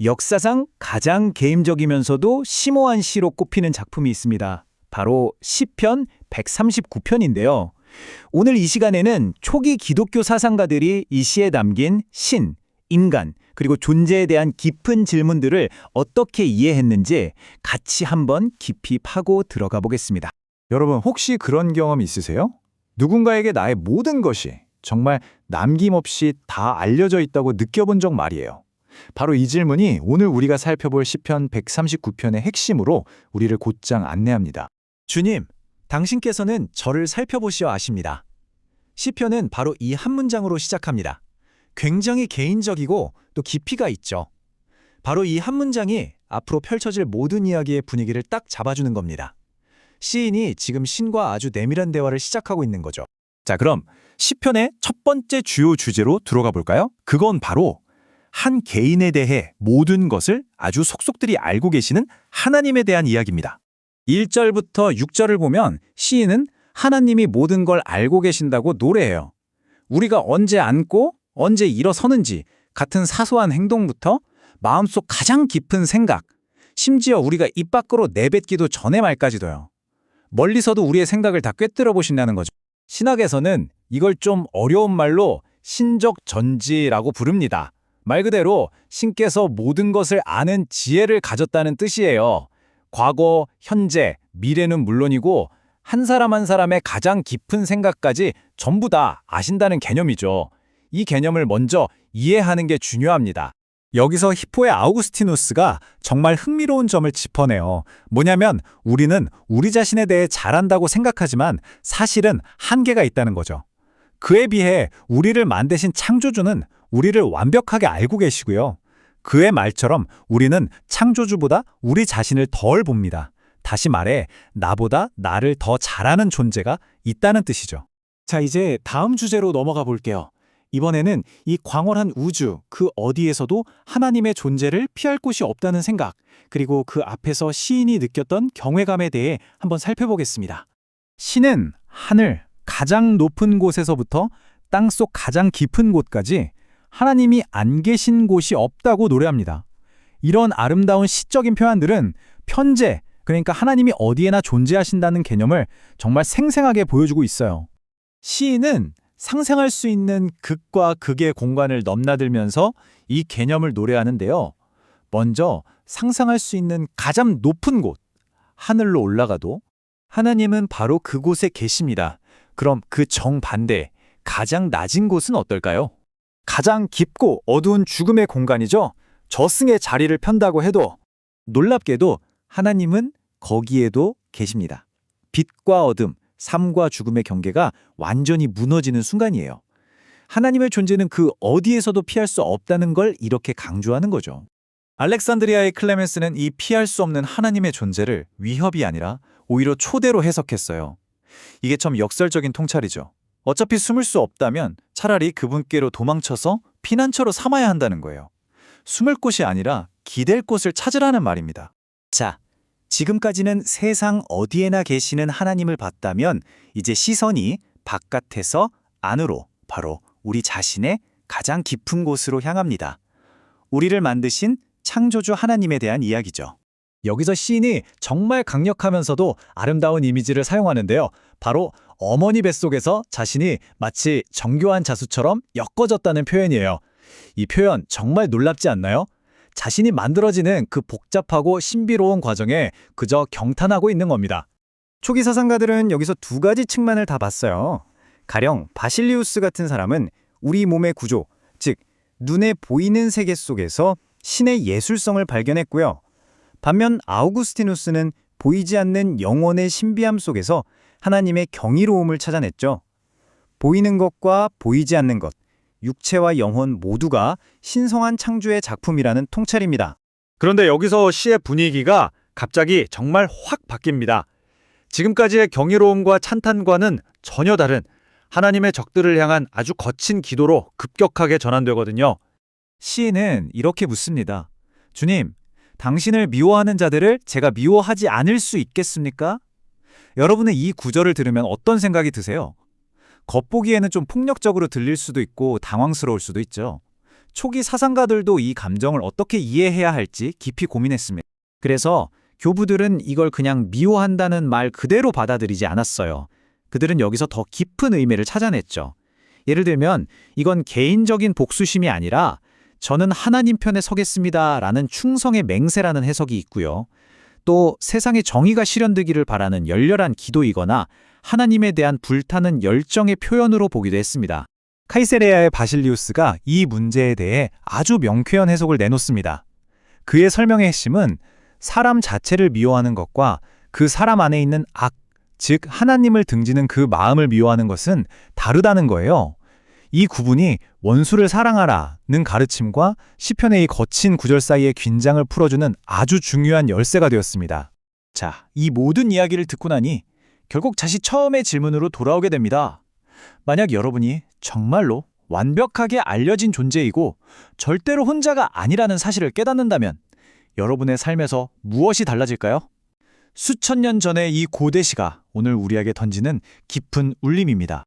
역사상 가장 개인적이면서도 심오한 시로 꼽히는 작품이 있습니다. 바로 시편 139편인데요. 오늘 이 시간에는 초기 기독교 사상가들이 이 시에 담긴 신, 인간, 그리고 존재에 대한 깊은 질문들을 어떻게 이해했는지 같이 한번 깊이 파고 들어가 보겠습니다. 여러분 혹시 그런 경험 있으세요? 누군가에게 나의 모든 것이 정말 남김없이 다 알려져 있다고 느껴본 적 말이에요. 바로 이 질문이 오늘 우리가 살펴볼 시편 139편의 핵심으로 우리를 곧장 안내합니다. 주님, 당신께서는 저를 살펴보시어 아십니다. 시편은 바로 이 한 문장으로 시작합니다. 굉장히 개인적이고 또 깊이가 있죠. 바로 이 한 문장이 앞으로 펼쳐질 모든 이야기의 분위기를 딱 잡아주는 겁니다. 시인이 지금 신과 아주 내밀한 대화를 시작하고 있는 거죠. 자, 그럼 시편의 첫 번째 주요 주제로 들어가 볼까요? 그건 바로 한 개인에 대해 모든 것을 아주 속속들이 알고 계시는 하나님에 대한 이야기입니다. 1절부터 6절을 보면 시인은 하나님이 모든 걸 알고 계신다고 노래해요. 우리가 언제 앉고 언제 일어서는지 같은 사소한 행동부터 마음속 가장 깊은 생각, 심지어 우리가 입 밖으로 내뱉기도 전의 말까지도요. 멀리서도 우리의 생각을 다 꿰뚫어 보신다는 거죠. 신학에서는 이걸 좀 어려운 말로 신적 전지라고 부릅니다. 말 그대로 신께서 모든 것을 아는 지혜를 가졌다는 뜻이에요. 과거, 현재, 미래는 물론이고 한 사람 한 사람의 가장 깊은 생각까지 전부 다 아신다는 개념이죠. 이 개념을 먼저 이해하는 게 중요합니다. 여기서 히포의 아우구스티누스가 정말 흥미로운 점을 짚어내요. 뭐냐면 우리는 우리 자신에 대해 잘 안다고 생각하지만 사실은 한계가 있다는 거죠. 그에 비해 우리를 만드신 창조주는 우리를 완벽하게 알고 계시고요. 그의 말처럼 우리는 창조주보다 우리 자신을 덜 봅니다. 다시 말해 나보다 나를 더 잘 아는 존재가 있다는 뜻이죠. 자, 이제 다음 주제로 넘어가 볼게요. 이번에는 이 광활한 우주 그 어디에서도 하나님의 존재를 피할 곳이 없다는 생각, 그리고 그 앞에서 시인이 느꼈던 경외감에 대해 한번 살펴보겠습니다. 신은 하늘 가장 높은 곳에서부터 땅속 가장 깊은 곳까지 하나님이 안 계신 곳이 없다고 노래합니다. 이런 아름다운 시적인 표현들은 편재, 그러니까 하나님이 어디에나 존재하신다는 개념을 정말 생생하게 보여주고 있어요. 시인은 상상할 수 있는 극과 극의 공간을 넘나들면서 이 개념을 노래하는데요. 먼저 상상할 수 있는 가장 높은 곳, 하늘로 올라가도 하나님은 바로 그곳에 계십니다. 그럼 그 정반대, 가장 낮은 곳은 어떨까요? 가장 깊고 어두운 죽음의 공간이죠. 저승의 자리를 편다고 해도 놀랍게도 하나님은 거기에도 계십니다. 빛과 어둠, 삶과 죽음의 경계가 완전히 무너지는 순간이에요. 하나님의 존재는 그 어디에서도 피할 수 없다는 걸 이렇게 강조하는 거죠. 알렉산드리아의 클레멘스는 이 피할 수 없는 하나님의 존재를 위협이 아니라 오히려 초대로 해석했어요. 이게 참 역설적인 통찰이죠. 어차피 숨을 수 없다면 차라리 그분께로 도망쳐서 피난처로 삼아야 한다는 거예요. 숨을 곳이 아니라 기댈 곳을 찾으라는 말입니다. 자, 지금까지는 세상 어디에나 계시는 하나님을 봤다면 이제 시선이 바깥에서 안으로, 바로 우리 자신의 가장 깊은 곳으로 향합니다. 우리를 만드신 창조주 하나님에 대한 이야기죠. 여기서 시인이 정말 강력하면서도 아름다운 이미지를 사용하는데요. 바로 어머니 뱃속에서 자신이 마치 정교한 자수처럼 엮어졌다는 표현이에요. 이 표현 정말 놀랍지 않나요? 자신이 만들어지는 그 복잡하고 신비로운 과정에 그저 경탄하고 있는 겁니다. 초기 사상가들은 여기서 두 가지 측면을 다 봤어요. 가령 바실리우스 같은 사람은 우리 몸의 구조, 즉 눈에 보이는 세계 속에서 신의 예술성을 발견했고요. 반면 아우구스티누스는 보이지 않는 영혼의 신비함 속에서 하나님의 경이로움을 찾아냈죠. 보이는 것과 보이지 않는 것, 육체와 영혼 모두가 신성한 창조의 작품이라는 통찰입니다. 그런데 여기서 시의 분위기가 갑자기 정말 확 바뀝니다. 지금까지의 경이로움과 찬탄과는 전혀 다른 하나님의 적들을 향한 아주 거친 기도로 급격하게 전환되거든요. 시인은 이렇게 묻습니다. 주님, 당신을 미워하는 자들을 제가 미워하지 않을 수 있겠습니까? 여러분은 이 구절을 들으면 어떤 생각이 드세요? 겉보기에는 좀 폭력적으로 들릴 수도 있고 당황스러울 수도 있죠. 초기 사상가들도 이 감정을 어떻게 이해해야 할지 깊이 고민했습니다. 그래서 교부들은 이걸 그냥 미워한다는 말 그대로 받아들이지 않았어요. 그들은 여기서 더 깊은 의미를 찾아냈죠. 예를 들면 이건 개인적인 복수심이 아니라 저는 하나님 편에 서겠습니다라는 충성의 맹세라는 해석이 있고요. 또 세상의 정의가 실현되기를 바라는 열렬한 기도이거나 하나님에 대한 불타는 열정의 표현으로 보기도 했습니다. 카이세레아의 바실리우스가 이 문제에 대해 아주 명쾌한 해석을 내놓습니다. 그의 설명의 핵심은 사람 자체를 미워하는 것과 그 사람 안에 있는 악, 즉 하나님을 등지는 그 마음을 미워하는 것은 다르다는 거예요. 이 구분이 원수를 사랑하라는 가르침과 시편의 이 거친 구절 사이의 긴장을 풀어주는 아주 중요한 열쇠가 되었습니다. 자, 이 모든 이야기를 듣고 나니 결국 다시 처음의 질문으로 돌아오게 됩니다. 만약 여러분이 정말로 완벽하게 알려진 존재이고 절대로 혼자가 아니라는 사실을 깨닫는다면 여러분의 삶에서 무엇이 달라질까요? 수천 년 전의 이 고대시가 오늘 우리에게 던지는 깊은 울림입니다.